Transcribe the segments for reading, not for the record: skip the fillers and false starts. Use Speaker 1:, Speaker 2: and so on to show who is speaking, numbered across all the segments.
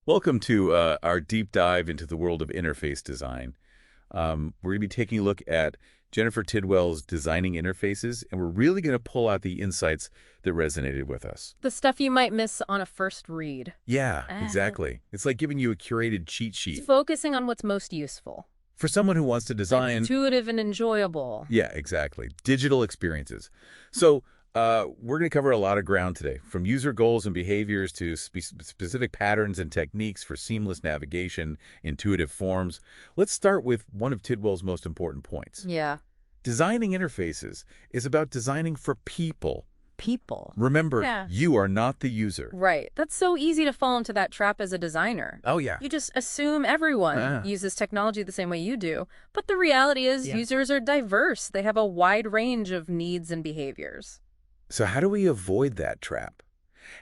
Speaker 1: Welcome to our deep dive into the world of interface design. We're going to be taking a look at Jennifer Tidwell's Designing Interfaces, and we're really going to pull out the insights that resonated with us.
Speaker 2: The stuff you might miss on a first read.
Speaker 1: Yeah, exactly. It's like giving you a curated cheat sheet.
Speaker 2: It's focusing on what's most useful.
Speaker 1: For someone who wants to design...
Speaker 2: Intuitive and enjoyable.
Speaker 1: Yeah, exactly. Digital experiences. So we're going to cover a lot of ground today, from user goals and behaviors to specific patterns and techniques for seamless navigation, intuitive forms. Let's start with one of Tidwell's most important points.
Speaker 2: Yeah.
Speaker 1: Designing interfaces is about designing for people.
Speaker 2: People.
Speaker 1: Remember, you are not the user.
Speaker 2: Right. That's so easy to fall into that trap as a designer.
Speaker 1: Oh, yeah.
Speaker 2: You just assume everyone uses technology the same way you do. But the reality is users are diverse. They have a wide range of needs and behaviors.
Speaker 1: So how do we avoid that trap?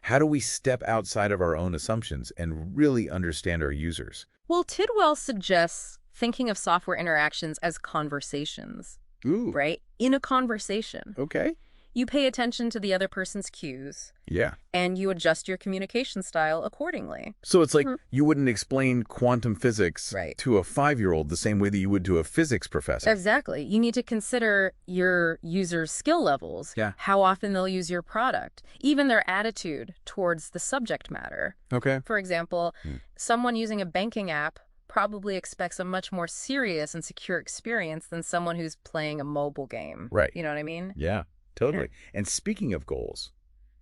Speaker 1: How do we step outside of our own assumptions and really understand our users?
Speaker 2: Well, Tidwell suggests thinking of software interactions as conversations.
Speaker 1: Ooh.
Speaker 2: Right? In a conversation.
Speaker 1: Okay.
Speaker 2: You pay attention to the other person's cues.
Speaker 1: Yeah.
Speaker 2: And you adjust your communication style accordingly.
Speaker 1: So it's like you wouldn't explain quantum physics to a 5-year-old the same way that you would to a physics professor.
Speaker 2: Exactly. You need to consider your user's skill levels, how often they'll use your product, even their attitude towards the subject matter.
Speaker 1: Okay.
Speaker 2: For example, someone using a banking app probably expects a much more serious and secure experience than someone who's playing a mobile game.
Speaker 1: Right.
Speaker 2: You know what I mean?
Speaker 1: Yeah. Totally. And speaking of goals,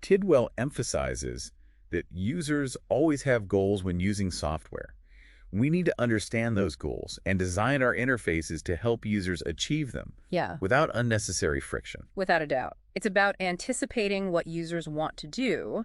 Speaker 1: Tidwell emphasizes that users always have goals when using software. We need to understand those goals and design our interfaces to help users achieve them without unnecessary friction.
Speaker 2: Without a doubt. It's about anticipating what users want to do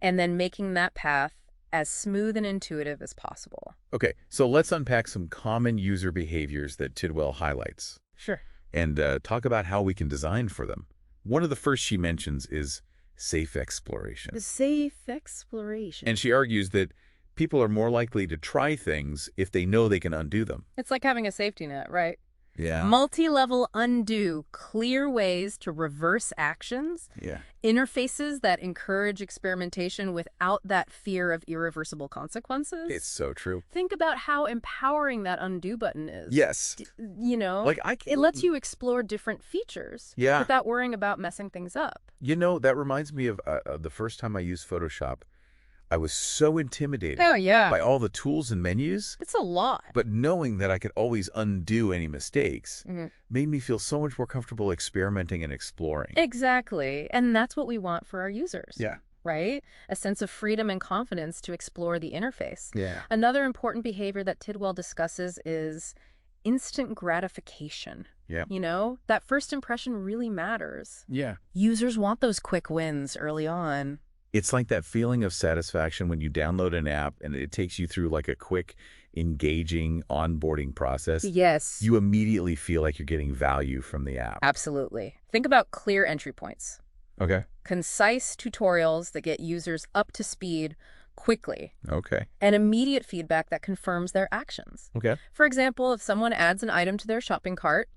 Speaker 2: and then making that path as smooth and intuitive as possible.
Speaker 1: Okay, so let's unpack some common user behaviors that Tidwell highlights.
Speaker 2: Sure.
Speaker 1: And talk about how we can design for them. One of the first she mentions is safe exploration.
Speaker 2: The safe exploration.
Speaker 1: And she argues that people are more likely to try things if they know they can undo them.
Speaker 2: It's like having a safety net, right?
Speaker 1: Yeah.
Speaker 2: Multi-level undo, clear ways to reverse actions.
Speaker 1: Yeah.
Speaker 2: Interfaces that encourage experimentation without that fear of irreversible consequences.
Speaker 1: It's so true.
Speaker 2: Think about how empowering that undo button is.
Speaker 1: Yes.
Speaker 2: You know,
Speaker 1: like
Speaker 2: it lets you explore different features without worrying about messing things up.
Speaker 1: You know, that reminds me of the first time I used Photoshop. I was so intimidated by all the tools and menus.
Speaker 2: It's a lot.
Speaker 1: But knowing that I could always undo any mistakes made me feel so much more comfortable experimenting and exploring.
Speaker 2: Exactly. And that's what we want for our users.
Speaker 1: Yeah.
Speaker 2: Right? A sense of freedom and confidence to explore the interface.
Speaker 1: Yeah.
Speaker 2: Another important behavior that Tidwell discusses is instant gratification.
Speaker 1: Yeah.
Speaker 2: You know, that first impression really matters.
Speaker 1: Yeah.
Speaker 2: Users want those quick wins early on.
Speaker 1: It's like that feeling of satisfaction when you download an app and it takes you through like a quick, engaging onboarding process.
Speaker 2: Yes.
Speaker 1: You immediately feel like you're getting value from the app.
Speaker 2: Absolutely. Think about clear entry points.
Speaker 1: Okay.
Speaker 2: Concise tutorials that get users up to speed quickly.
Speaker 1: Okay.
Speaker 2: And immediate feedback that confirms their actions.
Speaker 1: Okay.
Speaker 2: For example, if someone adds an item to their shopping cart,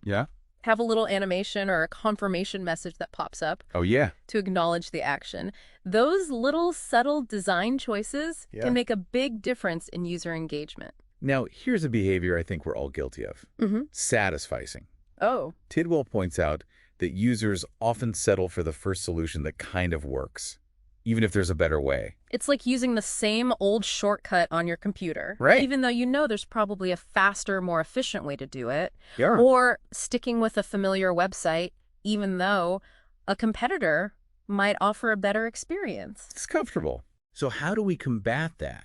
Speaker 2: have a little animation or a confirmation message that pops up to acknowledge the action. Those little subtle design choices can make a big difference in user engagement.
Speaker 1: Now, here's a behavior I think we're all guilty of. Satisficing.
Speaker 2: Oh.
Speaker 1: Tidwell points out that users often settle for the first solution that kind of works, even if there's a better way.
Speaker 2: It's like using the same old shortcut on your computer.
Speaker 1: Right.
Speaker 2: Even though you know there's probably a faster, more efficient way to do it.
Speaker 1: Yeah.
Speaker 2: Or sticking with a familiar website, even though a competitor might offer a better experience.
Speaker 1: It's comfortable. So how do we combat that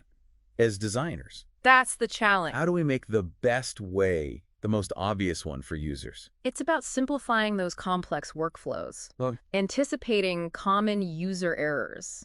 Speaker 1: as designers?
Speaker 2: That's the challenge.
Speaker 1: How do we make the best way the most obvious one for users?
Speaker 2: It's about simplifying those complex workflows, anticipating common user errors,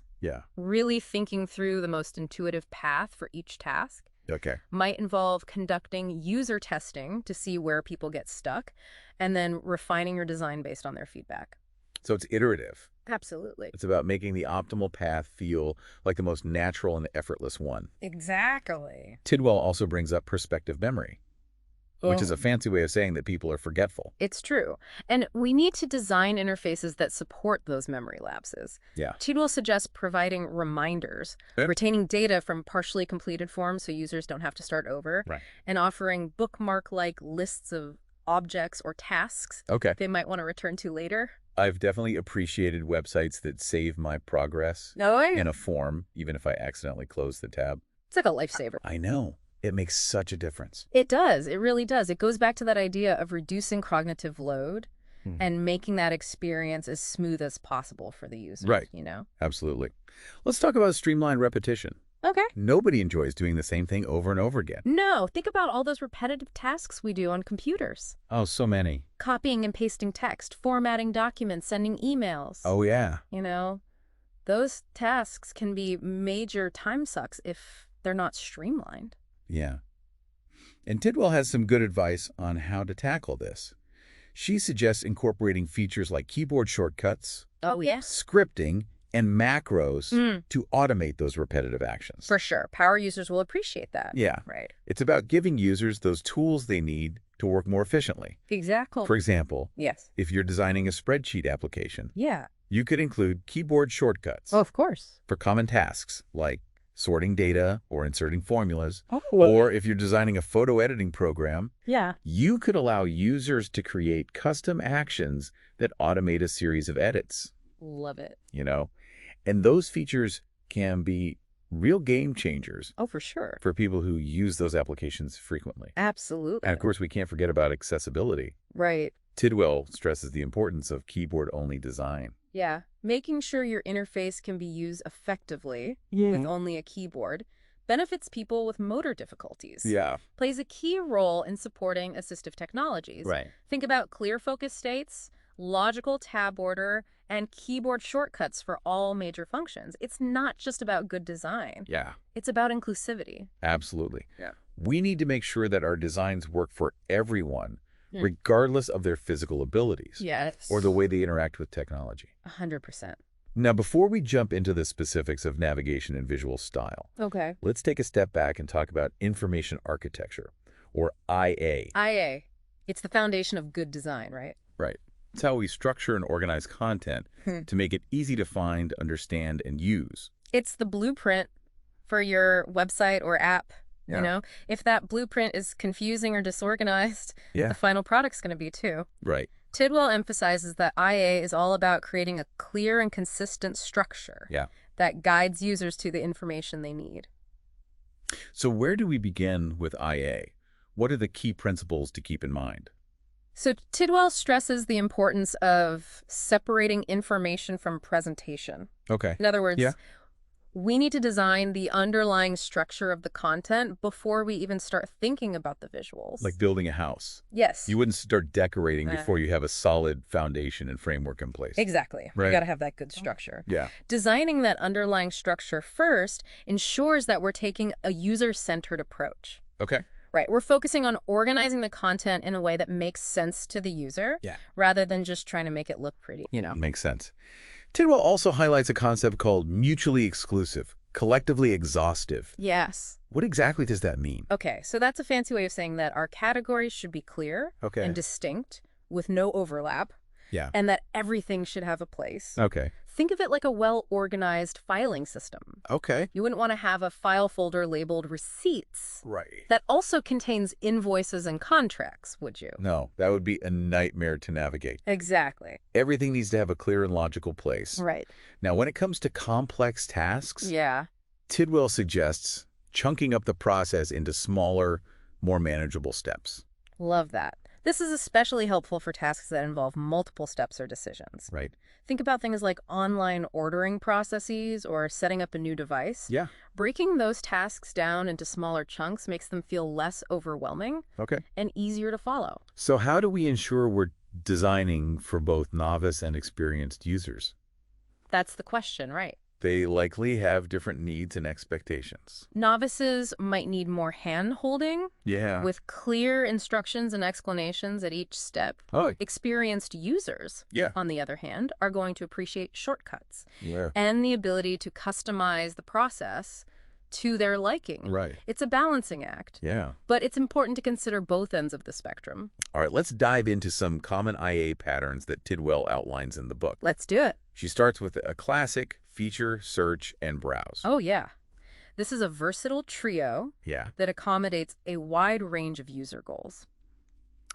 Speaker 2: really thinking through the most intuitive path for each task.
Speaker 1: Okay.
Speaker 2: Might involve conducting user testing to see where people get stuck, and then refining your design based on their feedback.
Speaker 1: So it's iterative.
Speaker 2: Absolutely.
Speaker 1: It's about making the optimal path feel like the most natural and effortless one.
Speaker 2: Exactly.
Speaker 1: Tidwell also brings up perspective memory. which is a fancy way of saying that people are forgetful.
Speaker 2: It's true. And we need to design interfaces that support those memory lapses.
Speaker 1: Yeah.
Speaker 2: Tidwell suggests providing reminders, retaining data from partially completed forms so users don't have to start over, and offering bookmark-like lists of objects or tasks they might want to return to later.
Speaker 1: I've definitely appreciated websites that save my progress in a form, even if I accidentally close the tab.
Speaker 2: It's like a lifesaver.
Speaker 1: I know. It makes such a difference.
Speaker 2: It does. It really does. It goes back to that idea of reducing cognitive load and making that experience as smooth as possible for the user.
Speaker 1: Right.
Speaker 2: You know?
Speaker 1: Absolutely. Let's talk about streamlined repetition.
Speaker 2: Okay.
Speaker 1: Nobody enjoys doing the same thing over and over again.
Speaker 2: No. Think about all those repetitive tasks we do on computers.
Speaker 1: Oh, so many.
Speaker 2: Copying and pasting text, formatting documents, sending emails.
Speaker 1: Oh, yeah.
Speaker 2: You know, those tasks can be major time sucks if they're not streamlined.
Speaker 1: Yeah. And Tidwell has some good advice on how to tackle this. She suggests incorporating features like keyboard shortcuts, scripting, and macros to automate those repetitive actions.
Speaker 2: For sure. Power users will appreciate that.
Speaker 1: Yeah.
Speaker 2: Right.
Speaker 1: It's about giving users those tools they need to work more efficiently.
Speaker 2: Exactly.
Speaker 1: For example, if you're designing a spreadsheet application, you could include keyboard shortcuts.
Speaker 2: Oh, of course.
Speaker 1: For common tasks like sorting data or inserting formulas. Or if you're designing a photo editing program, you could allow users to create custom actions that automate a series of edits.
Speaker 2: Love it.
Speaker 1: You know, and those features can be real game changers.
Speaker 2: Oh, for sure.
Speaker 1: For people who use those applications frequently.
Speaker 2: Absolutely.
Speaker 1: And of course, we can't forget about accessibility.
Speaker 2: Right.
Speaker 1: Tidwell stresses the importance of keyboard-only design.
Speaker 2: Yeah. Making sure your interface can be used effectively with only a keyboard benefits people with motor difficulties.
Speaker 1: Yeah.
Speaker 2: Plays a key role in supporting assistive technologies.
Speaker 1: Right.
Speaker 2: Think about clear focus states, logical tab order, and keyboard shortcuts for all major functions. It's not just about good design.
Speaker 1: Yeah.
Speaker 2: It's about inclusivity.
Speaker 1: Absolutely.
Speaker 2: Yeah.
Speaker 1: We need to make sure that our designs work for everyone, regardless of their physical abilities.
Speaker 2: Yes.
Speaker 1: Or the way they interact with technology.
Speaker 2: 100%.
Speaker 1: Now, before we jump into the specifics of navigation and visual style, let's take a step back and talk about information architecture, or IA.
Speaker 2: IA. It's the foundation of good design, right?
Speaker 1: Right. It's how we structure and organize content to make it easy to find, understand, and use.
Speaker 2: It's the blueprint for your website or app. You know, if that blueprint is confusing or disorganized, the final product's going to be too.
Speaker 1: Right.
Speaker 2: Tidwell emphasizes that IA is all about creating a clear and consistent structure that guides users to the information they need.
Speaker 1: So where do we begin with IA? What are the key principles to keep in mind?
Speaker 2: So Tidwell stresses the importance of separating information from presentation.
Speaker 1: Okay.
Speaker 2: In other words, we need to design the underlying structure of the content before we even start thinking about the visuals.
Speaker 1: Like building a house.
Speaker 2: Yes.
Speaker 1: You wouldn't start decorating before you have a solid foundation and framework in place.
Speaker 2: Exactly.
Speaker 1: Right.
Speaker 2: You got to have that good structure.
Speaker 1: Yeah.
Speaker 2: Designing that underlying structure first ensures that we're taking a user-centered approach.
Speaker 1: Okay.
Speaker 2: Right. We're focusing on organizing the content in a way that makes sense to the user rather than just trying to make it look pretty, you know.
Speaker 1: Makes sense. Tidwell also highlights a concept called mutually exclusive, collectively exhaustive.
Speaker 2: Yes.
Speaker 1: What exactly does that mean?
Speaker 2: Okay, so that's a fancy way of saying that our categories should be clear and distinct with no overlap.
Speaker 1: Yeah.
Speaker 2: And that everything should have a place.
Speaker 1: Okay.
Speaker 2: Think of it like a well-organized filing system.
Speaker 1: Okay.
Speaker 2: You wouldn't want to have a file folder labeled receipts.
Speaker 1: Right.
Speaker 2: That also contains invoices and contracts, would you?
Speaker 1: No, that would be a nightmare to navigate.
Speaker 2: Exactly.
Speaker 1: Everything needs to have a clear and logical place.
Speaker 2: Right.
Speaker 1: Now, when it comes to complex tasks,
Speaker 2: Yeah.
Speaker 1: Tidwell suggests chunking up the process into smaller, more manageable steps.
Speaker 2: Love that. This is especially helpful for tasks that involve multiple steps or decisions.
Speaker 1: Right.
Speaker 2: Think about things like online ordering processes or setting up a new device.
Speaker 1: Yeah.
Speaker 2: Breaking those tasks down into smaller chunks makes them feel less overwhelming and easier to follow.
Speaker 1: So how do we ensure we're designing for both novice and experienced users?
Speaker 2: That's the question, right?
Speaker 1: They likely have different needs and expectations.
Speaker 2: Novices might need more hand-holding with clear instructions and explanations at each step. Experienced users, on the other hand, are going to appreciate shortcuts and the ability to customize the process to their liking.
Speaker 1: Right.
Speaker 2: It's a balancing act.
Speaker 1: Yeah.
Speaker 2: But it's important to consider both ends of the spectrum.
Speaker 1: All right, let's dive into some common IA patterns that Tidwell outlines in the book.
Speaker 2: Let's do it.
Speaker 1: She starts with a classic feature, search, and browse.
Speaker 2: Oh, yeah. This is a versatile trio that accommodates a wide range of user goals.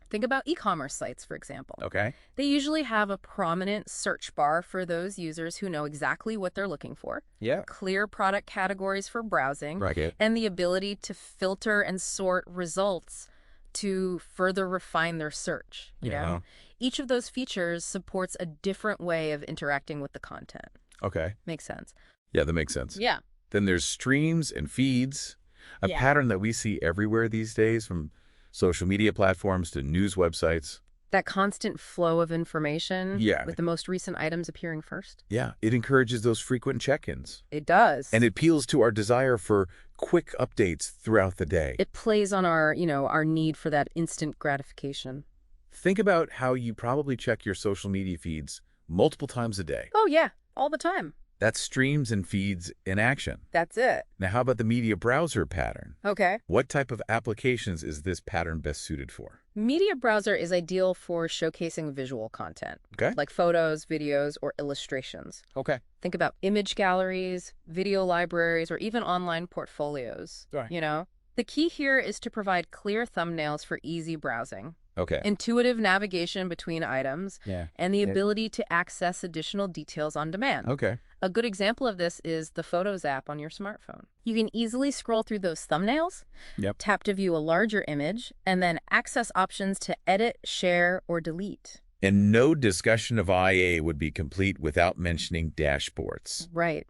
Speaker 2: Think about e-commerce sites, for example.
Speaker 1: Okay.
Speaker 2: They usually have a prominent search bar for those users who know exactly what they're looking for.
Speaker 1: Yeah.
Speaker 2: Clear product categories for browsing.
Speaker 1: Right.
Speaker 2: And the ability to filter and sort results to further refine their search. You know? Each of those features supports a different way of interacting with the content.
Speaker 1: Okay.
Speaker 2: Makes sense.
Speaker 1: Yeah, that makes sense.
Speaker 2: Yeah.
Speaker 1: Then there's streams and feeds, a pattern that we see everywhere these days, from social media platforms to news websites.
Speaker 2: That constant flow of information
Speaker 1: Yeah.
Speaker 2: with the most recent items appearing first.
Speaker 1: Yeah, it encourages those frequent check-ins.
Speaker 2: It does.
Speaker 1: And it appeals to our desire for quick updates throughout the day.
Speaker 2: It plays on our, our need for that instant gratification.
Speaker 1: Think about how you probably check your social media feeds multiple times a day.
Speaker 2: Oh, yeah, all the time.
Speaker 1: That's streams and feeds in action.
Speaker 2: That's it.
Speaker 1: Now, how about the media browser pattern?
Speaker 2: Okay.
Speaker 1: What type of applications is this pattern best suited for?
Speaker 2: Media browser is ideal for showcasing visual content, like photos, videos, or illustrations.
Speaker 1: Okay.
Speaker 2: Think about image galleries, video libraries, or even online portfolios.
Speaker 1: Right.
Speaker 2: The key here is to provide clear thumbnails for easy browsing.
Speaker 1: Okay.
Speaker 2: Intuitive navigation between items, and the ability to access additional details on demand.
Speaker 1: Okay.
Speaker 2: A good example of this is the Photos app on your smartphone. You can easily scroll through those thumbnails, tap to view a larger image, and then access options to edit, share, or delete.
Speaker 1: And no discussion of IA would be complete without mentioning dashboards.
Speaker 2: Right.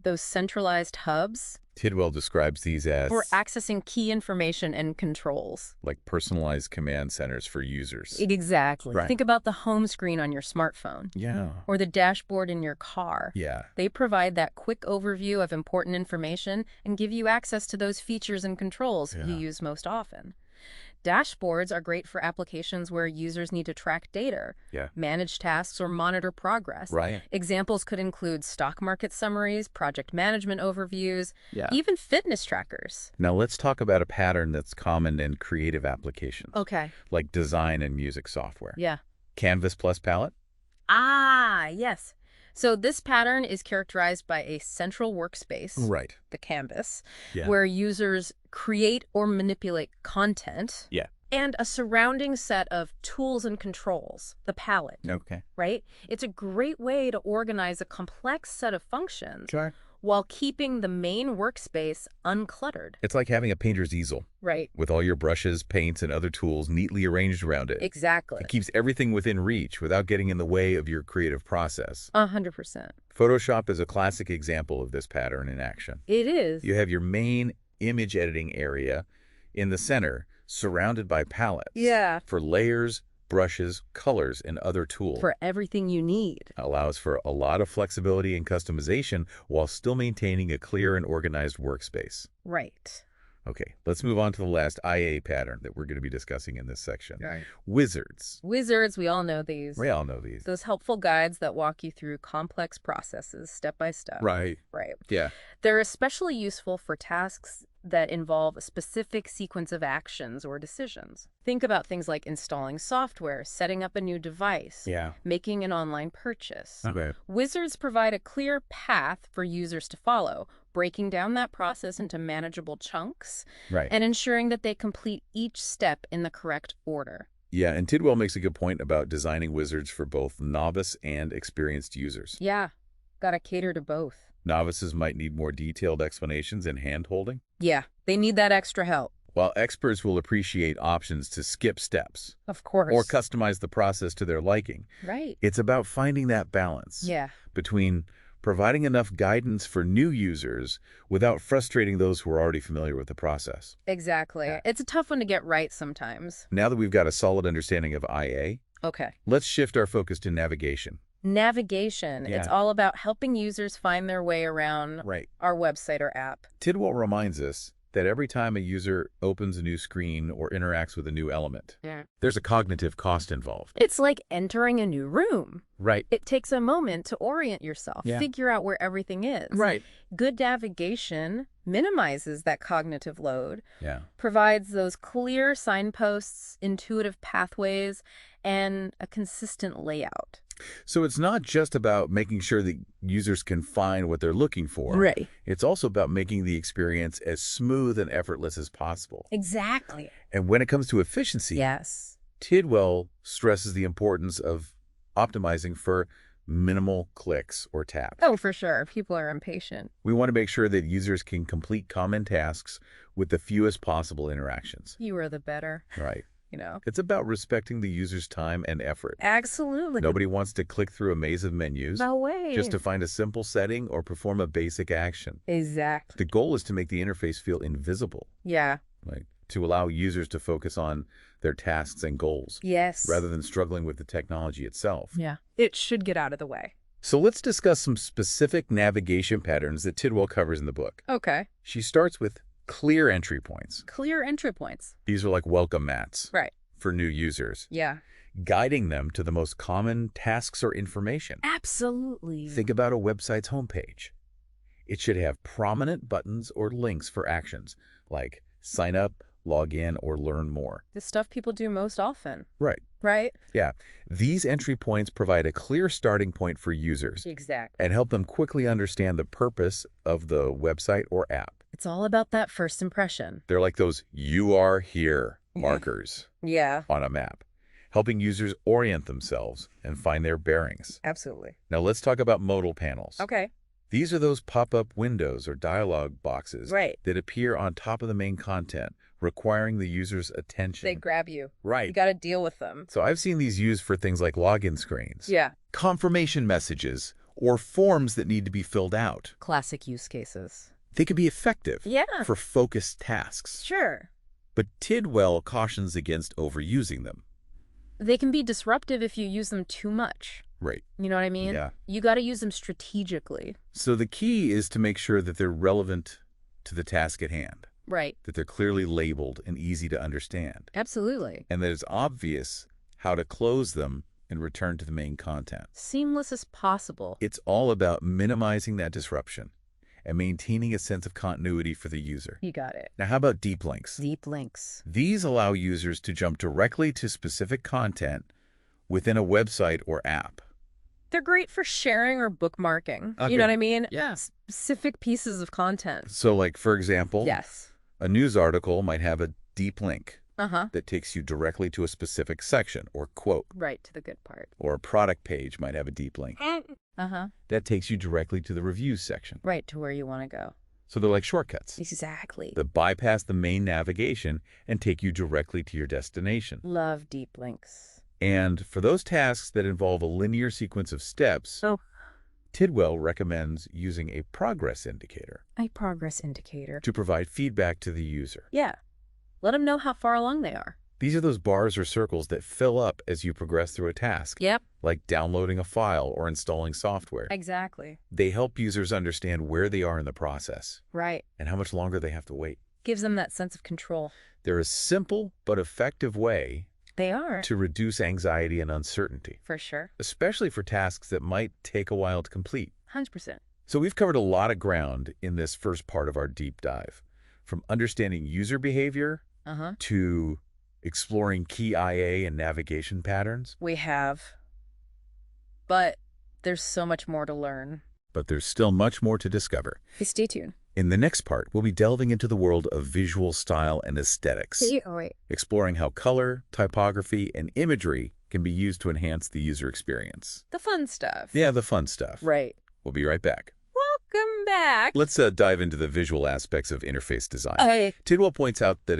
Speaker 2: Those centralized hubs.
Speaker 1: Tidwell describes these as
Speaker 2: for accessing key information and controls.
Speaker 1: like personalized command centers for users.
Speaker 2: Exactly.
Speaker 1: Right.
Speaker 2: Think about the home screen on your smartphone.
Speaker 1: Yeah.
Speaker 2: Or the dashboard in your car.
Speaker 1: Yeah.
Speaker 2: They provide that quick overview of important information and give you access to those features and controls you use most often. Dashboards are great for applications where users need to track data, manage tasks, or monitor progress.
Speaker 1: Right.
Speaker 2: Examples could include stock market summaries, project management overviews, even fitness trackers.
Speaker 1: Now let's talk about a pattern that's common in creative applications.
Speaker 2: Okay.
Speaker 1: Like design and music software.
Speaker 2: Yeah.
Speaker 1: Canvas plus palette?
Speaker 2: Ah, yes. So this pattern is characterized by a central workspace,
Speaker 1: Right.
Speaker 2: the canvas,
Speaker 1: Yeah.
Speaker 2: where users create or manipulate content.
Speaker 1: Yeah.
Speaker 2: And a surrounding set of tools and controls, the palette,
Speaker 1: Okay.
Speaker 2: right? It's a great way to organize a complex set of functions
Speaker 1: Sure.
Speaker 2: while keeping the main workspace uncluttered.
Speaker 1: It's like having a painter's easel
Speaker 2: Right.
Speaker 1: with all your brushes, paints, and other tools neatly arranged around it.
Speaker 2: Exactly.
Speaker 1: It keeps everything within reach without getting in the way of your creative process.
Speaker 2: 100%.
Speaker 1: Photoshop is a classic example of this pattern in action.
Speaker 2: It is.
Speaker 1: You have your main image editing area in the center, surrounded by palettes.
Speaker 2: Yeah.
Speaker 1: For layers, brushes, colors, and other tools.
Speaker 2: For everything you need.
Speaker 1: Allows for a lot of flexibility and customization while still maintaining a clear and organized workspace.
Speaker 2: Right.
Speaker 1: Okay, let's move on to the last IA pattern that we're going to be discussing in this section.
Speaker 2: Right.
Speaker 1: Wizards.
Speaker 2: Wizards, we all know these.
Speaker 1: We all know these.
Speaker 2: Those helpful guides that walk you through complex processes step by step.
Speaker 1: Right.
Speaker 2: Right.
Speaker 1: Yeah.
Speaker 2: They're especially useful for tasks that involve a specific sequence of actions or decisions. Think about things like installing software, setting up a new device, making an online purchase.
Speaker 1: Okay.
Speaker 2: Wizards provide a clear path for users to follow, breaking down that process into manageable chunks and ensuring that they complete each step in the correct order.
Speaker 1: Yeah, and Tidwell makes a good point about designing wizards for both novice and experienced users.
Speaker 2: Yeah, gotta cater to both.
Speaker 1: Novices might need more detailed explanations and hand-holding.
Speaker 2: Yeah, they need that extra help.
Speaker 1: While experts will appreciate options to skip steps.
Speaker 2: Of course.
Speaker 1: Or customize the process to their liking.
Speaker 2: Right.
Speaker 1: It's about finding that balance. Between providing enough guidance for new users without frustrating those who are already familiar with the process.
Speaker 2: Exactly. It's a tough one to get right sometimes.
Speaker 1: Now that we've got a solid understanding of IA, let's shift our focus to navigation.
Speaker 2: Navigation. It's all about helping users find their way around our website or app.
Speaker 1: Tidwell reminds us that every time a user opens a new screen or interacts with a new element,
Speaker 2: Yeah.
Speaker 1: there's a cognitive cost involved.
Speaker 2: It's like entering a new room.
Speaker 1: Right.
Speaker 2: It takes a moment to orient yourself, figure out where everything is.
Speaker 1: Right.
Speaker 2: Good navigation minimizes that cognitive load,
Speaker 1: Yeah.
Speaker 2: provides those clear signposts, intuitive pathways, and a consistent layout.
Speaker 1: So it's not just about making sure that users can find what they're looking for.
Speaker 2: Right.
Speaker 1: It's also about making the experience as smooth and effortless as possible.
Speaker 2: Exactly.
Speaker 1: And when it comes to efficiency,
Speaker 2: Yes.
Speaker 1: Tidwell stresses the importance of optimizing for minimal clicks or taps.
Speaker 2: Oh, for sure. People are impatient.
Speaker 1: We want to make sure that users can complete common tasks with the fewest possible interactions.
Speaker 2: Fewer the better.
Speaker 1: Right.
Speaker 2: You know.
Speaker 1: It's about respecting the user's time and effort.
Speaker 2: Absolutely.
Speaker 1: Nobody wants to click through a maze of menus
Speaker 2: No way.
Speaker 1: just to find a simple setting or perform a basic action.
Speaker 2: Exactly.
Speaker 1: The goal is to make the interface feel invisible,
Speaker 2: Yeah.
Speaker 1: like to allow users to focus on their tasks and goals.
Speaker 2: Yes.
Speaker 1: Rather than struggling with the technology itself.
Speaker 2: Yeah. It should get out of the way.
Speaker 1: So let's discuss some specific navigation patterns that Tidwell covers in the book.
Speaker 2: Okay.
Speaker 1: She starts with clear entry points.
Speaker 2: Clear entry points.
Speaker 1: These are like welcome mats for new users,
Speaker 2: Yeah.
Speaker 1: guiding them to the most common tasks or information.
Speaker 2: Absolutely.
Speaker 1: Think about a website's homepage. It should have prominent buttons or links for actions like sign up, log in, or learn more.
Speaker 2: The stuff people do most often.
Speaker 1: Right.
Speaker 2: Right?
Speaker 1: Yeah. These entry points provide a clear starting point for users
Speaker 2: Exactly.
Speaker 1: and help them quickly understand the purpose of the website or app.
Speaker 2: It's all about that first impression.
Speaker 1: They're like those "you are here" markers
Speaker 2: Yeah.
Speaker 1: on a map, helping users orient themselves and find their bearings.
Speaker 2: Absolutely.
Speaker 1: Now let's talk about modal panels.
Speaker 2: Okay.
Speaker 1: These are those pop-up windows or dialog boxes
Speaker 2: Right.
Speaker 1: that appear on top of the main content, requiring the user's attention.
Speaker 2: They grab you.
Speaker 1: Right.
Speaker 2: You got to deal with them.
Speaker 1: So I've seen these used for things like login screens,
Speaker 2: Yeah.
Speaker 1: confirmation messages, or forms that need to be filled out.
Speaker 2: Classic use cases.
Speaker 1: They can be effective
Speaker 2: Yeah.
Speaker 1: for focused tasks,
Speaker 2: Sure.
Speaker 1: but Tidwell cautions against overusing them.
Speaker 2: They can be disruptive if you use them too much.
Speaker 1: Right.
Speaker 2: You know what I mean?
Speaker 1: Yeah.
Speaker 2: You got to use them strategically.
Speaker 1: So the key is to make sure that they're relevant to the task at hand,
Speaker 2: Right.
Speaker 1: that they're clearly labeled and easy to understand,
Speaker 2: Absolutely.
Speaker 1: and that it's obvious how to close them and return to the main content.
Speaker 2: Seamless as possible.
Speaker 1: It's all about minimizing that disruption and maintaining a sense of continuity for the user.
Speaker 2: You got it.
Speaker 1: Now, how about deep links?
Speaker 2: Deep links.
Speaker 1: These allow users to jump directly to specific content within a website or app.
Speaker 2: They're great for sharing or bookmarking.
Speaker 1: Okay.
Speaker 2: You know what I mean?
Speaker 1: Yeah.
Speaker 2: Specific pieces of content.
Speaker 1: So, like, for example,
Speaker 2: Yes.
Speaker 1: a news article might have a deep link
Speaker 2: Uh-huh.
Speaker 1: that takes you directly to a specific section or quote,
Speaker 2: Right to the good part.
Speaker 1: or a product page might have a deep link
Speaker 2: Uh-huh.
Speaker 1: that takes you directly to the reviews section.
Speaker 2: Right to where you want to go.
Speaker 1: So they're like shortcuts
Speaker 2: Exactly.
Speaker 1: that bypass the main navigation and take you directly to your destination.
Speaker 2: Love deep links.
Speaker 1: And for those tasks that involve a linear sequence of steps,
Speaker 2: Oh.
Speaker 1: Tidwell recommends using a progress indicator
Speaker 2: A progress indicator.
Speaker 1: to provide feedback to the user.
Speaker 2: Yeah. Let them know how far along they are.
Speaker 1: These are those bars or circles that fill up as you progress through a task,
Speaker 2: Yep.
Speaker 1: like downloading a file or installing software.
Speaker 2: Exactly.
Speaker 1: They help users understand where they are in the process
Speaker 2: Right.
Speaker 1: and how much longer they have to wait.
Speaker 2: Gives them that sense of control.
Speaker 1: They're a simple but effective way
Speaker 2: They are.
Speaker 1: to reduce anxiety and uncertainty,
Speaker 2: For sure.
Speaker 1: especially for tasks that might take a while to complete.
Speaker 2: 100%.
Speaker 1: So we've covered a lot of ground in this first part of our deep dive, from understanding user behavior
Speaker 2: Uh-huh.
Speaker 1: to exploring key IA and navigation patterns.
Speaker 2: We have. But there's so much more to learn.
Speaker 1: But there's still much more to discover.
Speaker 2: Stay tuned.
Speaker 1: In the next part, we'll be delving into the world of visual style and aesthetics, exploring how color, typography, and imagery can be used to enhance the user experience.
Speaker 2: The fun stuff.
Speaker 1: Yeah, the fun stuff.
Speaker 2: Right.
Speaker 1: We'll be right back.
Speaker 2: Welcome back.
Speaker 1: Let's dive into the visual aspects of interface design. Tidwell points out that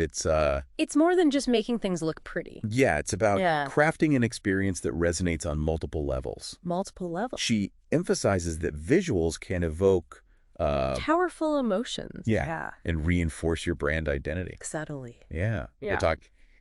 Speaker 2: It's more than just making things look pretty.
Speaker 1: it's about
Speaker 2: Yeah.
Speaker 1: crafting an experience that resonates on multiple levels.
Speaker 2: Multiple levels.
Speaker 1: She emphasizes that visuals can evoke
Speaker 2: Powerful emotions.
Speaker 1: and reinforce your brand identity.
Speaker 2: Subtly.
Speaker 1: Yeah.
Speaker 2: Yeah.
Speaker 1: We'll talk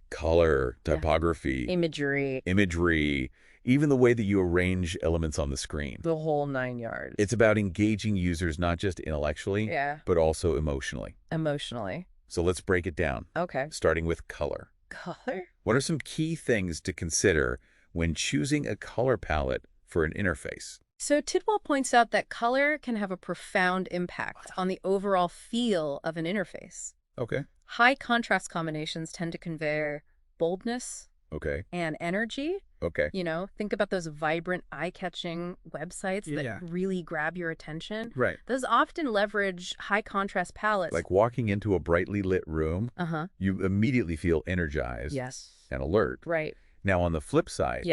Speaker 1: color, typography, imagery, even the way that you arrange elements on the screen.
Speaker 2: The whole 9 yards.
Speaker 1: It's about engaging users not just intellectually,
Speaker 2: Yeah.
Speaker 1: but also emotionally.
Speaker 2: Emotionally.
Speaker 1: So let's break it down.
Speaker 2: Okay.
Speaker 1: Starting with color.
Speaker 2: Color?
Speaker 1: What are some key things to consider when choosing a color palette for an interface?
Speaker 2: So Tidwell points out that color can have a profound impact on the overall feel of an interface.
Speaker 1: Okay.
Speaker 2: High contrast combinations tend to convey boldness and energy.
Speaker 1: Okay.
Speaker 2: You know, think about those vibrant, eye-catching websites that really grab your attention.
Speaker 1: Right.
Speaker 2: Those often leverage high contrast palettes.
Speaker 1: Like walking into a brightly lit room, you immediately feel energized and alert.
Speaker 2: Right.
Speaker 1: Now, on the flip side,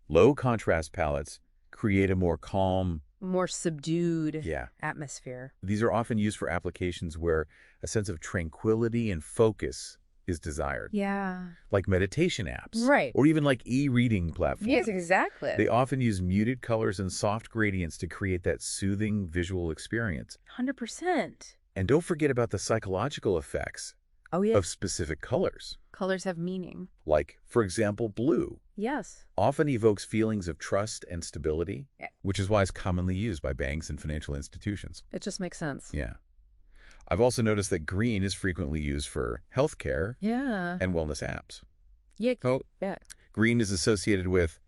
Speaker 1: low contrast palettes create a more calm,
Speaker 2: more subdued atmosphere.
Speaker 1: These are often used for applications where a sense of tranquility and focus is desired.
Speaker 2: Yeah.
Speaker 1: Like meditation apps.
Speaker 2: Right.
Speaker 1: Or even like e-reading platforms.
Speaker 2: Yes, exactly.
Speaker 1: They often use muted colors and soft gradients to create that soothing visual experience.
Speaker 2: 100%.
Speaker 1: And don't forget about the psychological effects of specific colors.
Speaker 2: Colors have meaning.
Speaker 1: Like, for example, blue.
Speaker 2: Yes.
Speaker 1: Often evokes feelings of trust and stability, which is why it's commonly used by banks and financial institutions.
Speaker 2: It just makes sense.
Speaker 1: Yeah. I've also noticed that green is frequently used for healthcare and wellness apps.
Speaker 2: Yeah.
Speaker 1: Green is associated with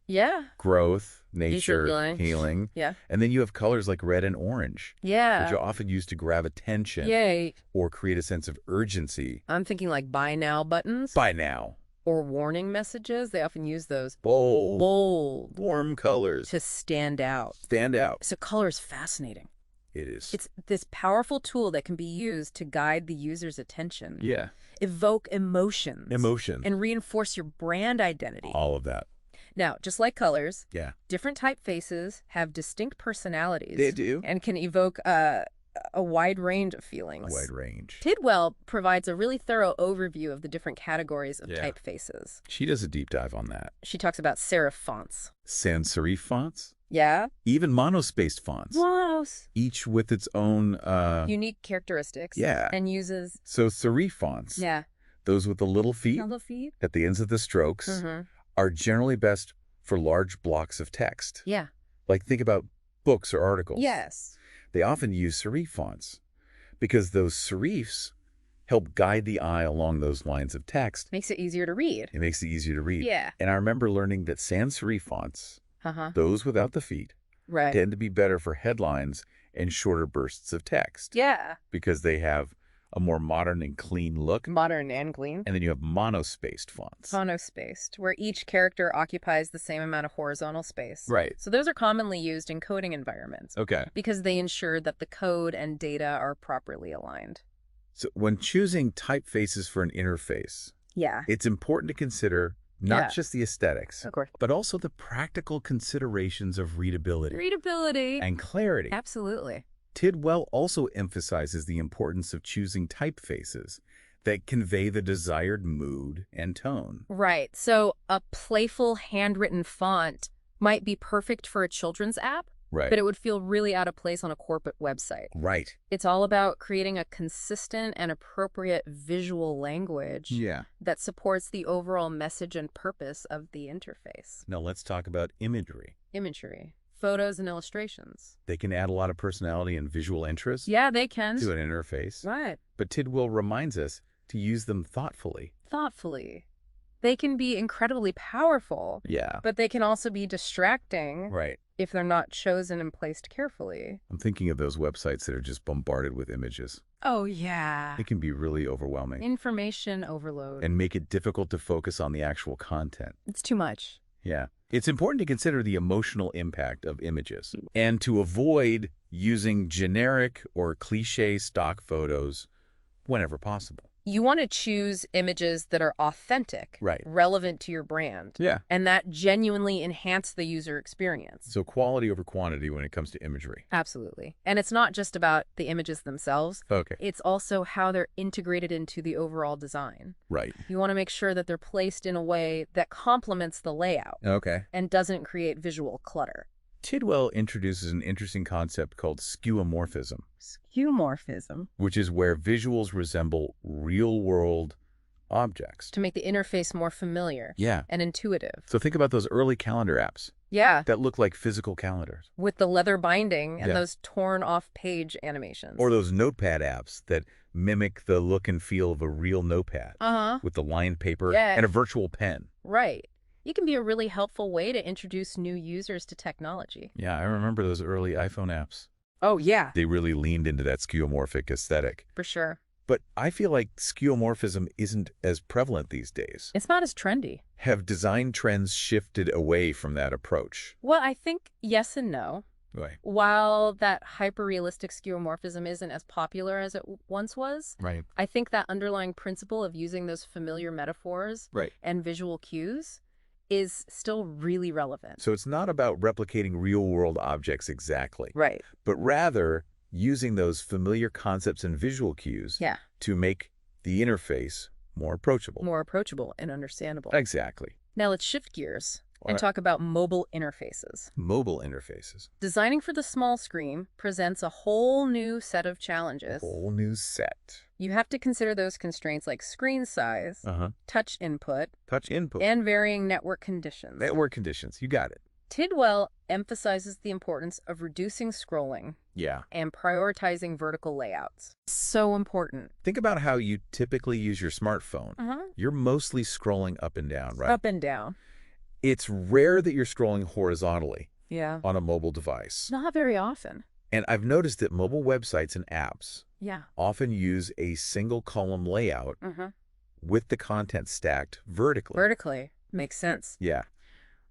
Speaker 1: growth, nature, healing.
Speaker 2: Yeah.
Speaker 1: And then you have colors like red and orange, which are often used to grab attention or create a sense of urgency.
Speaker 2: I'm thinking like buy now buttons.
Speaker 1: Buy now.
Speaker 2: Or warning messages. They often use those
Speaker 1: bold, warm colors
Speaker 2: to stand out. So color is fascinating.
Speaker 1: It is.
Speaker 2: It's this powerful tool that can be used to guide the user's attention.
Speaker 1: Yeah.
Speaker 2: Evoke emotions. And reinforce your brand identity.
Speaker 1: All of that.
Speaker 2: Now, just like colors, different typefaces have distinct personalities.
Speaker 1: They do.
Speaker 2: And can evoke a wide range of feelings.
Speaker 1: A wide range.
Speaker 2: Tidwell provides a really thorough overview of the different categories of typefaces.
Speaker 1: She does a deep dive on that.
Speaker 2: She talks about serif fonts.
Speaker 1: Sans serif fonts?
Speaker 2: Yeah.
Speaker 1: Even monospaced fonts.
Speaker 2: Monos.
Speaker 1: Each with its own
Speaker 2: unique characteristics.
Speaker 1: Yeah.
Speaker 2: And uses.
Speaker 1: So serif fonts.
Speaker 2: Yeah.
Speaker 1: Those with the little feet at the ends of the strokes are generally best for large blocks of text.
Speaker 2: Yeah.
Speaker 1: Like think about books or articles.
Speaker 2: Yes.
Speaker 1: They often use serif fonts because those serifs help guide the eye along those lines of text.
Speaker 2: Makes it easier to read.
Speaker 1: It makes it easier to read.
Speaker 2: Yeah.
Speaker 1: And I remember learning that sans serif fonts, those without the feet, tend to be better for headlines and shorter bursts of text.
Speaker 2: Yeah.
Speaker 1: Because they have a more modern and clean look.
Speaker 2: Modern and clean.
Speaker 1: And then you have monospaced fonts.
Speaker 2: Monospaced, where each character occupies the same amount of horizontal space.
Speaker 1: Right.
Speaker 2: So those are commonly used in coding environments.
Speaker 1: Okay.
Speaker 2: Because they ensure that the code and data are properly aligned.
Speaker 1: So when choosing typefaces for an interface, it's important to consider not just the aesthetics,
Speaker 2: of course,
Speaker 1: but also the practical considerations of readability. And clarity.
Speaker 2: Absolutely.
Speaker 1: Tidwell also emphasizes the importance of choosing typefaces that convey the desired mood and tone.
Speaker 2: Right. So a playful handwritten font might be perfect for a children's app, but it would feel really out of place on a corporate website.
Speaker 1: Right.
Speaker 2: It's all about creating a consistent and appropriate visual language that supports the overall message and purpose of the interface.
Speaker 1: Now let's talk about imagery.
Speaker 2: Photos and illustrations.
Speaker 1: They can add a lot of personality and visual interest.
Speaker 2: Yeah, they can.
Speaker 1: To an interface.
Speaker 2: Right.
Speaker 1: But Tidwell reminds us to use them thoughtfully.
Speaker 2: They can be incredibly powerful.
Speaker 1: Yeah.
Speaker 2: But they can also be distracting.
Speaker 1: Right.
Speaker 2: If they're not chosen and placed carefully.
Speaker 1: I'm thinking of those websites that are just bombarded with images.
Speaker 2: Oh, yeah.
Speaker 1: It can be really overwhelming.
Speaker 2: Information overload.
Speaker 1: And make it difficult to focus on the actual content.
Speaker 2: It's too much.
Speaker 1: Yeah. It's important to consider the emotional impact of images and to avoid using generic or cliché stock photos whenever possible.
Speaker 2: You want to choose images that are authentic, relevant to your brand, and that genuinely enhance the user experience.
Speaker 1: So quality over quantity when it comes to imagery.
Speaker 2: Absolutely. And it's not just about the images themselves.
Speaker 1: Okay.
Speaker 2: It's also how they're integrated into the overall design.
Speaker 1: Right.
Speaker 2: You want to make sure that they're placed in a way that complements the layout.
Speaker 1: Okay.
Speaker 2: And doesn't create visual clutter.
Speaker 1: Tidwell introduces an interesting concept called skeuomorphism.
Speaker 2: Skeuomorphism.
Speaker 1: Which is where visuals resemble real-world objects.
Speaker 2: To make the interface more familiar. And intuitive.
Speaker 1: So think about those early calendar apps. That look like physical calendars.
Speaker 2: With the leather binding and those torn-off page animations.
Speaker 1: Or those notepad apps that mimic the look and feel of a real notepad with the lined paper and a virtual pen.
Speaker 2: Right. It can be a really helpful way to introduce new users to technology.
Speaker 1: Yeah, I remember those early iPhone apps.
Speaker 2: Oh, yeah.
Speaker 1: They really leaned into that skeuomorphic aesthetic.
Speaker 2: For sure.
Speaker 1: But I feel like skeuomorphism isn't as prevalent these days.
Speaker 2: It's not as trendy.
Speaker 1: Have design trends shifted away from that approach?
Speaker 2: Well, I think yes and no.
Speaker 1: Right.
Speaker 2: While that hyper-realistic skeuomorphism isn't as popular as it once was, I think that underlying principle of using those familiar metaphors and visual cues is still really relevant.
Speaker 1: So it's not about replicating real-world objects exactly.
Speaker 2: Right.
Speaker 1: But rather using those familiar concepts and visual cues to make the interface more approachable.
Speaker 2: More approachable and understandable.
Speaker 1: Exactly.
Speaker 2: Now let's shift gears and talk about mobile interfaces.
Speaker 1: Mobile interfaces.
Speaker 2: Designing for the small screen presents a whole new set of challenges.
Speaker 1: A whole new set.
Speaker 2: You have to consider those constraints like screen size, touch input, and varying network conditions.
Speaker 1: Network conditions, you got it.
Speaker 2: Tidwell emphasizes the importance of reducing scrolling and prioritizing vertical layouts. So important.
Speaker 1: Think about how you typically use your smartphone. You're mostly scrolling up and down, right?
Speaker 2: Up and down.
Speaker 1: It's rare that you're scrolling horizontally on a mobile device.
Speaker 2: Not very often.
Speaker 1: And I've noticed that mobile websites and apps often use a single column layout with the content stacked vertically.
Speaker 2: Vertically. Makes sense.
Speaker 1: Yeah.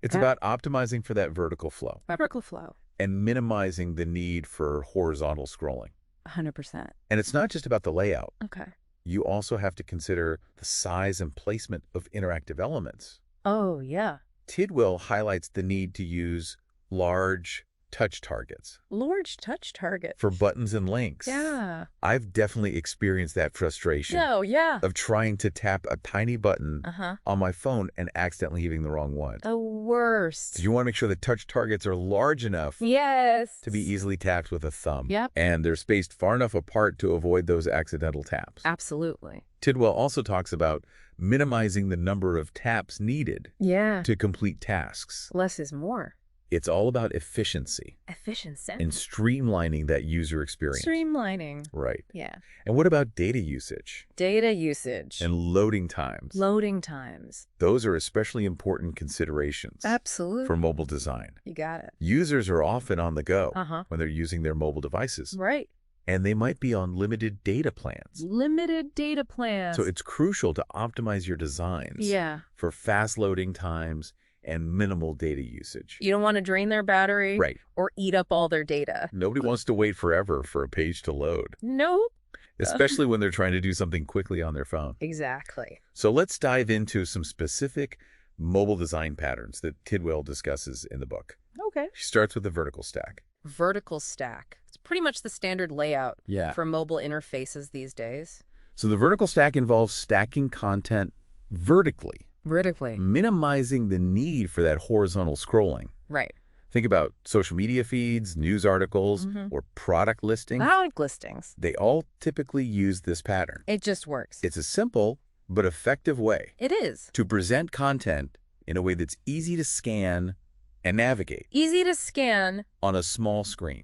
Speaker 1: It's about optimizing for that vertical flow.
Speaker 2: Vertical flow.
Speaker 1: And minimizing the need for horizontal scrolling.
Speaker 2: 100%.
Speaker 1: And it's not just about the layout.
Speaker 2: Okay.
Speaker 1: You also have to consider the size and placement of interactive elements.
Speaker 2: Oh, yeah.
Speaker 1: Tidwell highlights the need to use large touch targets.
Speaker 2: Large touch targets.
Speaker 1: For buttons and links.
Speaker 2: Yeah.
Speaker 1: I've definitely experienced that frustration. Of trying to tap a tiny button on my phone and accidentally hitting the wrong one.
Speaker 2: The worst.
Speaker 1: So you want to make sure the touch targets are large enough to be easily tapped with a thumb. And they're spaced far enough apart to avoid those accidental taps.
Speaker 2: Absolutely.
Speaker 1: Tidwell also talks about minimizing the number of taps needed to complete tasks.
Speaker 2: Less is more.
Speaker 1: It's all about efficiency.
Speaker 2: Efficiency.
Speaker 1: And streamlining that user experience.
Speaker 2: Streamlining.
Speaker 1: Right.
Speaker 2: Yeah.
Speaker 1: And what about data usage?
Speaker 2: Data usage.
Speaker 1: And loading times.
Speaker 2: Loading times.
Speaker 1: Those are especially important considerations.
Speaker 2: Absolutely.
Speaker 1: For mobile design.
Speaker 2: You got it.
Speaker 1: Users are often on the go when they're using their mobile devices.
Speaker 2: Right.
Speaker 1: And they might be on limited data plans.
Speaker 2: Limited data plans.
Speaker 1: So it's crucial to optimize your designs for fast loading times and minimal data usage.
Speaker 2: You don't want to drain their battery or eat up all their data.
Speaker 1: Nobody wants to wait forever for a page to load.
Speaker 2: Nope.
Speaker 1: Especially when they're trying to do something quickly on their phone.
Speaker 2: Exactly.
Speaker 1: So let's dive into some specific mobile design patterns that Tidwell discusses in the book.
Speaker 2: Okay.
Speaker 1: She starts with the vertical stack.
Speaker 2: Vertical stack. It's pretty much the standard layout for mobile interfaces these days.
Speaker 1: So the vertical stack involves stacking content vertically. Minimizing the need for that horizontal scrolling.
Speaker 2: Right.
Speaker 1: Think about social media feeds, news articles, or product listings.
Speaker 2: Product listings.
Speaker 1: They all typically use this pattern.
Speaker 2: It just works.
Speaker 1: It's a simple but effective way.
Speaker 2: It is.
Speaker 1: To present content in a way that's easy to scan and navigate.
Speaker 2: Easy to scan.
Speaker 1: On a small screen.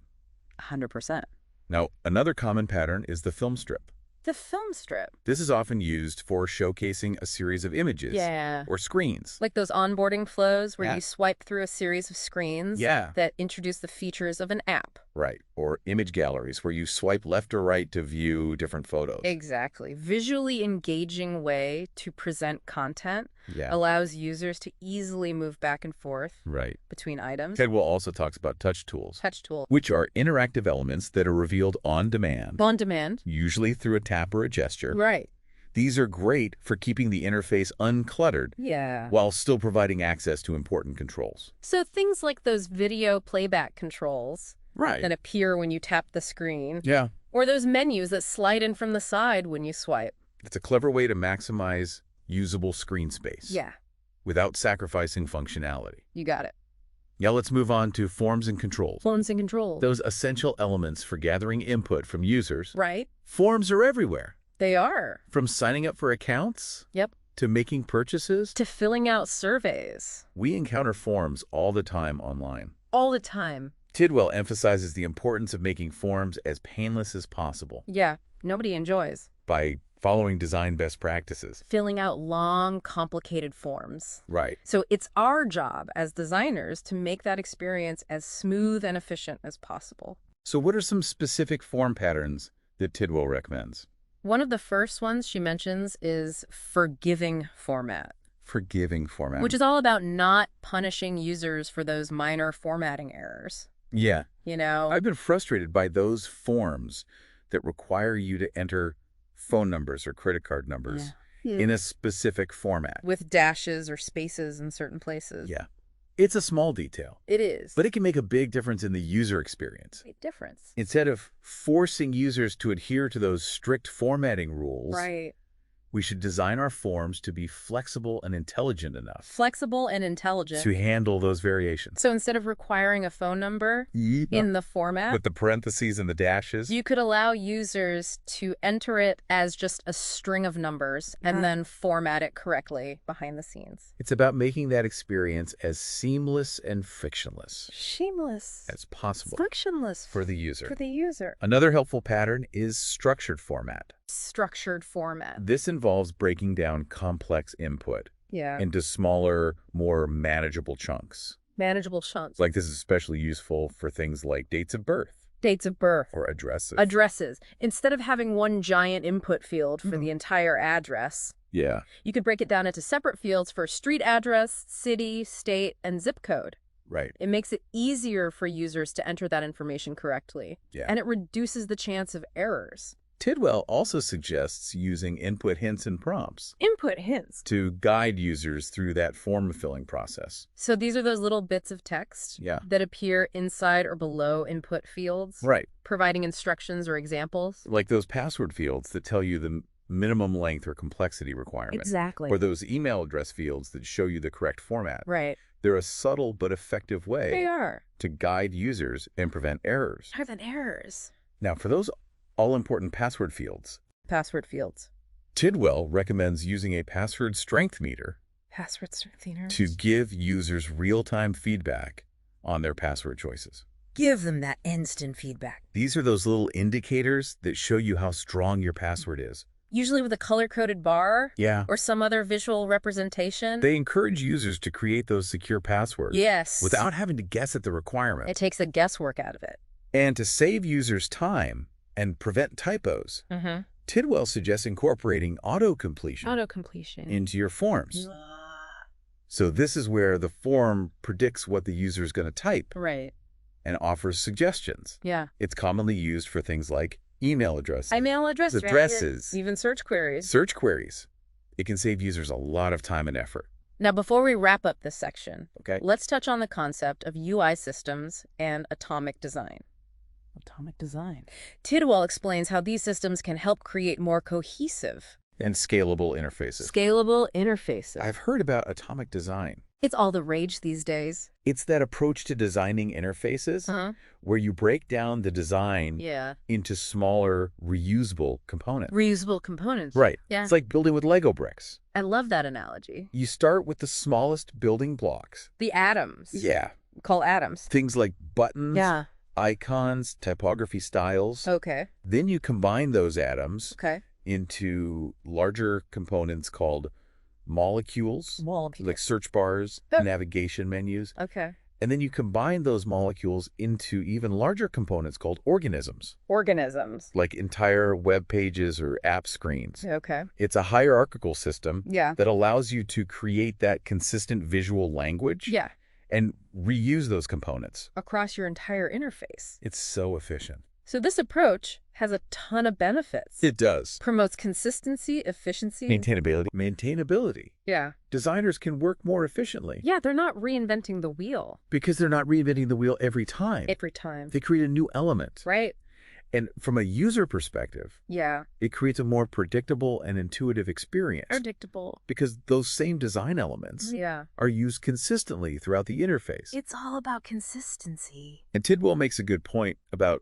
Speaker 2: 100%.
Speaker 1: Now, another common pattern is the film strip.
Speaker 2: The film strip.
Speaker 1: This is often used for showcasing a series of images or screens.
Speaker 2: Like those onboarding flows where you swipe through a series of screens that introduce the features of an app.
Speaker 1: Right. Or image galleries where you swipe left or right to view different photos.
Speaker 2: Exactly. Visually engaging way to present content allows users to easily move back and forth between items.
Speaker 1: Tidwell also talks about touch tools.
Speaker 2: Touch tools.
Speaker 1: Which are interactive elements that are revealed on demand.
Speaker 2: On demand.
Speaker 1: Usually through a tap or a gesture.
Speaker 2: Right.
Speaker 1: These are great for keeping the interface uncluttered while still providing access to important controls.
Speaker 2: So things like those video playback controls that appear when you tap the screen. Or those menus that slide in from the side when you swipe.
Speaker 1: It's a clever way to maximize usable screen space. Without sacrificing functionality.
Speaker 2: You got it.
Speaker 1: Now let's move on to forms and controls.
Speaker 2: Forms and controls.
Speaker 1: Those essential elements for gathering input from users.
Speaker 2: Right.
Speaker 1: Forms are everywhere.
Speaker 2: They are.
Speaker 1: From signing up for accounts. To making purchases.
Speaker 2: To filling out surveys.
Speaker 1: We encounter forms all the time online.
Speaker 2: All the time.
Speaker 1: Tidwell emphasizes the importance of making forms as painless as possible.
Speaker 2: nobody enjoys.
Speaker 1: By following design best practices.
Speaker 2: Filling out long, complicated forms.
Speaker 1: Right.
Speaker 2: So it's our job as designers to make that experience as smooth and efficient as possible.
Speaker 1: So what are some specific form patterns that Tidwell recommends?
Speaker 2: One of the first ones she mentions is forgiving format.
Speaker 1: Forgiving format.
Speaker 2: Which is all about not punishing users for those minor formatting errors.
Speaker 1: Yeah.
Speaker 2: You know?
Speaker 1: I've been frustrated by those forms that require you to enter phone numbers or credit card numbers in a specific format.
Speaker 2: With dashes or spaces in certain places.
Speaker 1: Yeah. It's a small detail.
Speaker 2: It is.
Speaker 1: But it can make a big difference in the user experience.
Speaker 2: Big difference.
Speaker 1: Instead of forcing users to adhere to those strict formatting rules,
Speaker 2: right,
Speaker 1: we should design our forms to be flexible and intelligent enough.
Speaker 2: Flexible and intelligent.
Speaker 1: To handle those variations.
Speaker 2: So instead of requiring a phone number in the format,
Speaker 1: with the parentheses and the dashes,
Speaker 2: you could allow users to enter it as just a string of numbers and then format it correctly behind the scenes.
Speaker 1: It's about making that experience as seamless and frictionless
Speaker 2: as
Speaker 1: possible.
Speaker 2: Frictionless.
Speaker 1: For the user.
Speaker 2: For the user.
Speaker 1: Another helpful pattern is structured format.
Speaker 2: Structured format.
Speaker 1: This involves breaking down complex input into smaller, more manageable chunks.
Speaker 2: Manageable chunks.
Speaker 1: Like this is especially useful for things like dates of birth.
Speaker 2: Dates of birth.
Speaker 1: Or addresses.
Speaker 2: Addresses. Instead of having one giant input field for the entire address, you could break it down into separate fields for street address, city, state, and zip code.
Speaker 1: Right.
Speaker 2: It makes it easier for users to enter that information correctly. And it reduces the chance of errors.
Speaker 1: Tidwell also suggests using input hints and prompts.
Speaker 2: Input hints.
Speaker 1: To guide users through that form filling process.
Speaker 2: So these are those little bits of text that appear inside or below input fields.
Speaker 1: Right.
Speaker 2: Providing instructions or examples.
Speaker 1: Like those password fields that tell you the minimum length or complexity requirement.
Speaker 2: Exactly.
Speaker 1: Or those email address fields that show you the correct format.
Speaker 2: Right.
Speaker 1: They're a subtle but effective way
Speaker 2: they are.
Speaker 1: To guide users and prevent errors.
Speaker 2: Prevent errors.
Speaker 1: Now, for those all-important password fields.
Speaker 2: Password fields.
Speaker 1: Tidwell recommends using a password strength meter.
Speaker 2: Password strength meter.
Speaker 1: To give users real-time feedback on their password choices.
Speaker 2: Give them that instant feedback.
Speaker 1: These are those little indicators that show you how strong your password is.
Speaker 2: Usually with a color-coded bar.
Speaker 1: Yeah.
Speaker 2: Or some other visual representation.
Speaker 1: They encourage users to create those secure passwords.
Speaker 2: Yes.
Speaker 1: Without having to guess at the requirement.
Speaker 2: It takes the guesswork out of it.
Speaker 1: And to save users time and prevent typos, Tidwell suggests incorporating auto-completion into your forms. So this is where the form predicts what the user is going to type.
Speaker 2: Right.
Speaker 1: And offers suggestions.
Speaker 2: Yeah.
Speaker 1: It's commonly used for things like email addresses.
Speaker 2: Addresses.
Speaker 1: Right?
Speaker 2: Even search queries.
Speaker 1: Search queries. It can save users a lot of time and effort.
Speaker 2: Now, before we wrap up this section, let's touch on the concept of UI systems and atomic design. Atomic design. Tidwell explains how these systems can help create more cohesive
Speaker 1: and scalable interfaces.
Speaker 2: I've
Speaker 1: heard about atomic design.
Speaker 2: It's all the rage these days.
Speaker 1: It's that approach to designing interfaces where you break down the design into smaller, reusable components. Right.
Speaker 2: Yeah.
Speaker 1: It's like building with Lego bricks.
Speaker 2: I love that analogy.
Speaker 1: You start with the smallest building blocks.
Speaker 2: The atoms.
Speaker 1: Yeah.
Speaker 2: Call atoms.
Speaker 1: Things like buttons. Icons, typography styles. Then you combine those atoms into larger components called molecules. Like search bars, navigation menus. And then you combine those molecules into even larger components called organisms. Like entire web pages or app screens. It's a hierarchical system that allows you to create that consistent visual language. And reuse those components.
Speaker 2: Across your entire interface.
Speaker 1: It's so efficient.
Speaker 2: So this approach has a ton of benefits.
Speaker 1: It does.
Speaker 2: Promotes consistency, efficiency.
Speaker 1: Maintainability.
Speaker 2: Yeah.
Speaker 1: Designers can work more efficiently.
Speaker 2: Yeah, they're not reinventing the wheel.
Speaker 1: Because they're not reinventing the wheel every time. They create a new element.
Speaker 2: Right.
Speaker 1: And from a user perspective, it creates a more predictable and intuitive experience. Because those same design elements are used consistently throughout the interface.
Speaker 2: It's all about consistency.
Speaker 1: And Tidwell makes a good point about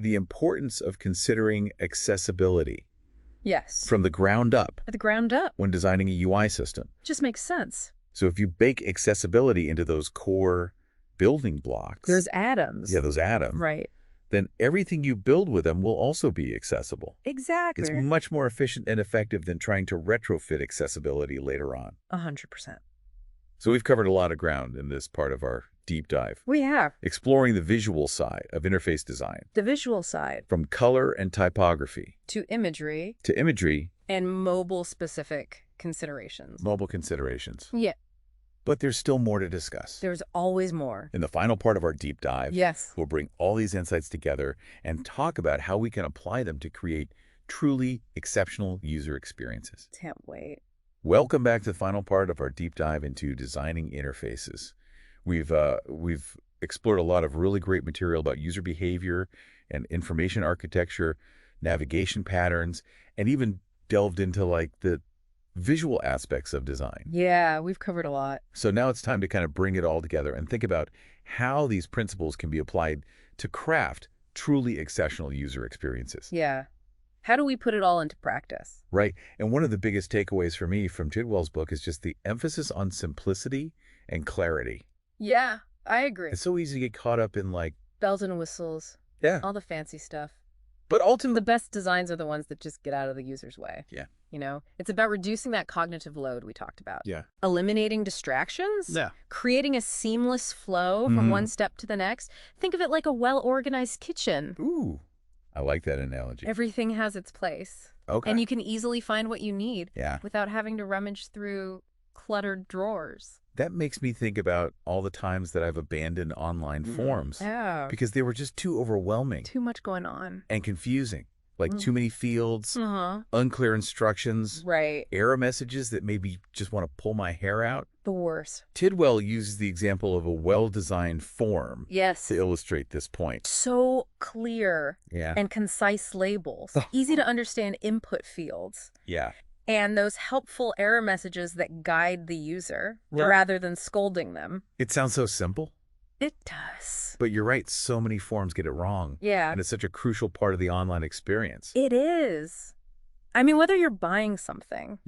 Speaker 1: the importance of considering accessibility.
Speaker 2: Yes.
Speaker 1: From the ground up.
Speaker 2: At the ground up.
Speaker 1: When designing a UI system.
Speaker 2: Just makes sense.
Speaker 1: So if you bake accessibility into those core building blocks.
Speaker 2: There's atoms.
Speaker 1: Yeah, those atoms.
Speaker 2: Right.
Speaker 1: then everything you build with them will also be accessible.
Speaker 2: Exactly.
Speaker 1: It's much more efficient and effective than trying to retrofit accessibility later on.
Speaker 2: 100%.
Speaker 1: So we've covered a lot of ground in this part of our deep dive.
Speaker 2: We have.
Speaker 1: Exploring the visual side of interface design.
Speaker 2: The visual side.
Speaker 1: From color and typography.
Speaker 2: To imagery.
Speaker 1: To imagery.
Speaker 2: And mobile-specific considerations.
Speaker 1: Mobile considerations.
Speaker 2: Yeah.
Speaker 1: But there's still more to discuss.
Speaker 2: There's always more.
Speaker 1: In the final part of our deep dive,
Speaker 2: yes,
Speaker 1: we'll bring all these insights together and talk about how we can apply them to create truly exceptional user experiences.
Speaker 2: Can't wait.
Speaker 1: Welcome back to the final part of our deep dive into designing interfaces. We've explored a lot of really great material about user behavior and information architecture, navigation patterns, and even delved into like the visual aspects of design.
Speaker 2: Yeah, we've covered a lot.
Speaker 1: So now it's time to kind of bring it all together and think about how these principles can be applied to craft truly exceptional user experiences.
Speaker 2: Yeah. How do we put it all into practice?
Speaker 1: Right. And one of the biggest takeaways for me from Tidwell's book is just the emphasis on simplicity and clarity.
Speaker 2: Yeah, I agree.
Speaker 1: It's so easy to get caught up in like
Speaker 2: bells and whistles.
Speaker 1: Yeah.
Speaker 2: All the fancy stuff.
Speaker 1: But ultimately,
Speaker 2: the best designs are the ones that just get out of the user's way.
Speaker 1: Yeah.
Speaker 2: You know, it's about reducing that cognitive load we talked about.
Speaker 1: Yeah.
Speaker 2: Eliminating distractions.
Speaker 1: Yeah.
Speaker 2: Creating a seamless flow from one step to the next. Think of it like a well-organized kitchen.
Speaker 1: Ooh, I like that analogy.
Speaker 2: Everything has its place.
Speaker 1: Okay.
Speaker 2: And you can easily find what you need.
Speaker 1: Yeah.
Speaker 2: Without having to rummage through cluttered drawers.
Speaker 1: That makes me think about all the times that I've abandoned online forms.
Speaker 2: Yeah.
Speaker 1: Because they were just too overwhelming.
Speaker 2: Too much going on.
Speaker 1: And confusing. Like too many fields, unclear instructions,
Speaker 2: right,
Speaker 1: error messages that made me just want to pull my hair out.
Speaker 2: The worst.
Speaker 1: Tidwell uses the example of a well-designed form
Speaker 2: yes,
Speaker 1: to illustrate this point.
Speaker 2: So clear and concise labels, easy to understand input fields.
Speaker 1: Yeah.
Speaker 2: And those helpful error messages that guide the user rather than scolding them.
Speaker 1: It sounds so simple.
Speaker 2: It does.
Speaker 1: But you're right, so many forms get it wrong.
Speaker 2: Yeah.
Speaker 1: And it's such a crucial part of the online experience.
Speaker 2: It is. I mean, whether you're buying something,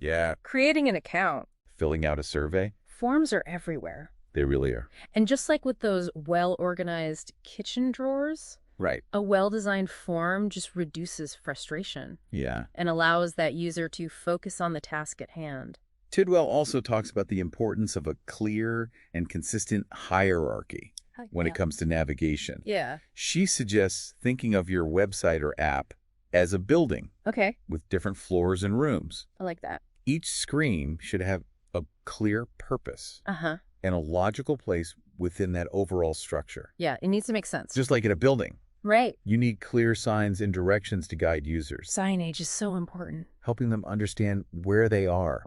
Speaker 2: creating an account,
Speaker 1: filling out a survey,
Speaker 2: forms are everywhere.
Speaker 1: They really are.
Speaker 2: And just like with those well-organized kitchen drawers,
Speaker 1: right,
Speaker 2: a well-designed form just reduces frustration.
Speaker 1: Yeah.
Speaker 2: And allows that user to focus on the task at hand.
Speaker 1: Tidwell also talks about the importance of a clear and consistent hierarchy when it comes to navigation.
Speaker 2: Yeah.
Speaker 1: She suggests thinking of your website or app as a building.
Speaker 2: Okay.
Speaker 1: With different floors and rooms.
Speaker 2: I like that.
Speaker 1: Each screen should have a clear purpose. And a logical place within that overall structure.
Speaker 2: Yeah, it needs to make sense.
Speaker 1: Just like in a building.
Speaker 2: Right.
Speaker 1: You need clear signs and directions to guide users.
Speaker 2: Signage is so important.
Speaker 1: Helping them understand where they are.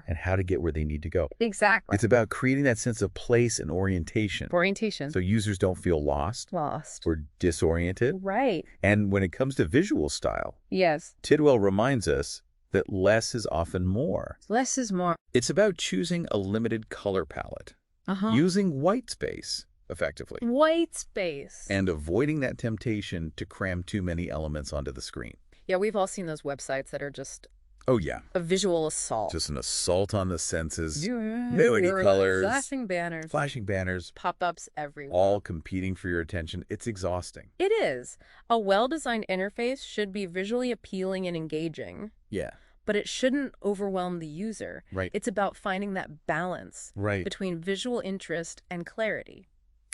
Speaker 1: And how to get where they need to go.
Speaker 2: Exactly.
Speaker 1: It's about creating that sense of place and orientation. So users don't feel lost. Or disoriented.
Speaker 2: Right.
Speaker 1: And when it comes to visual style.
Speaker 2: Yes.
Speaker 1: Tidwell reminds us that less is often more.
Speaker 2: Less is more.
Speaker 1: It's about choosing a limited color palette. Using white space. Effectively.
Speaker 2: White space.
Speaker 1: And avoiding that temptation to cram too many elements onto the screen.
Speaker 2: Yeah, we've all seen those websites that are just...
Speaker 1: Oh, yeah.
Speaker 2: A visual assault.
Speaker 1: Just an assault on the senses. Many colors. Flashing banners.
Speaker 2: Pop-ups everywhere.
Speaker 1: All competing for your attention. It's exhausting.
Speaker 2: It is. A well-designed interface should be visually appealing and engaging.
Speaker 1: Yeah.
Speaker 2: But it shouldn't overwhelm the user.
Speaker 1: Right.
Speaker 2: It's about finding that balance between visual interest and clarity.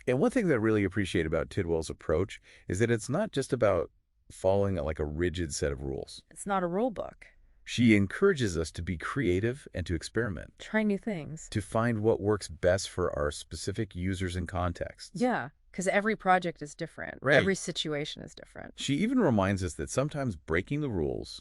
Speaker 1: And one thing that I really appreciate about Tidwell's approach is that it's not just about following like a rigid set of rules.
Speaker 2: It's not a rule book.
Speaker 1: She encourages us to be creative and to experiment.
Speaker 2: Try new things.
Speaker 1: To find what works best for our specific users and contexts.
Speaker 2: Yeah, because every project is different.
Speaker 1: Right.
Speaker 2: Every situation is different.
Speaker 1: She even reminds us that sometimes breaking the rules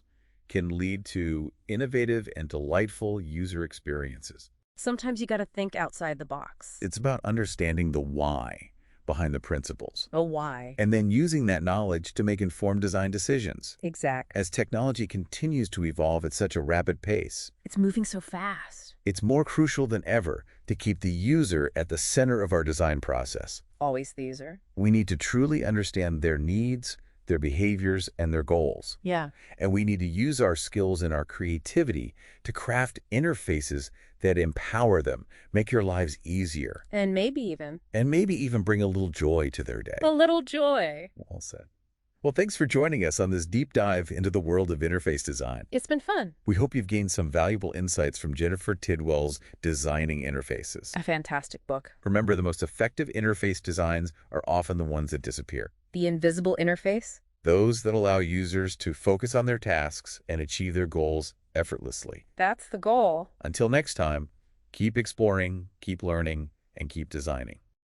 Speaker 1: can lead to innovative and delightful user experiences.
Speaker 2: Sometimes you got to think outside the box.
Speaker 1: It's about understanding the why behind the principles.
Speaker 2: A why.
Speaker 1: And then using that knowledge to make informed design decisions.
Speaker 2: Exactly.
Speaker 1: As technology continues to evolve at such a rapid pace.
Speaker 2: It's moving so fast.
Speaker 1: It's more crucial than ever to keep the user at the center of our design process.
Speaker 2: Always the user.
Speaker 1: We need to truly understand their needs, their behaviors, and their goals.
Speaker 2: Yeah.
Speaker 1: And we need to use our skills and our creativity to craft interfaces that empower them, make your lives easier.
Speaker 2: And maybe even
Speaker 1: bring a little joy to their day.
Speaker 2: A little joy.
Speaker 1: Well said. Well, thanks for joining us on this deep dive into the world of interface design.
Speaker 2: It's been fun.
Speaker 1: We hope you've gained some valuable insights from Jennifer Tidwell's Designing Interfaces.
Speaker 2: A fantastic book.
Speaker 1: Remember, the most effective interface designs are often the ones that disappear.
Speaker 2: The invisible interface?
Speaker 1: Those that allow users to focus on their tasks and achieve their goals effortlessly.
Speaker 2: That's the goal.
Speaker 1: Until next time, keep exploring, keep learning, and keep designing.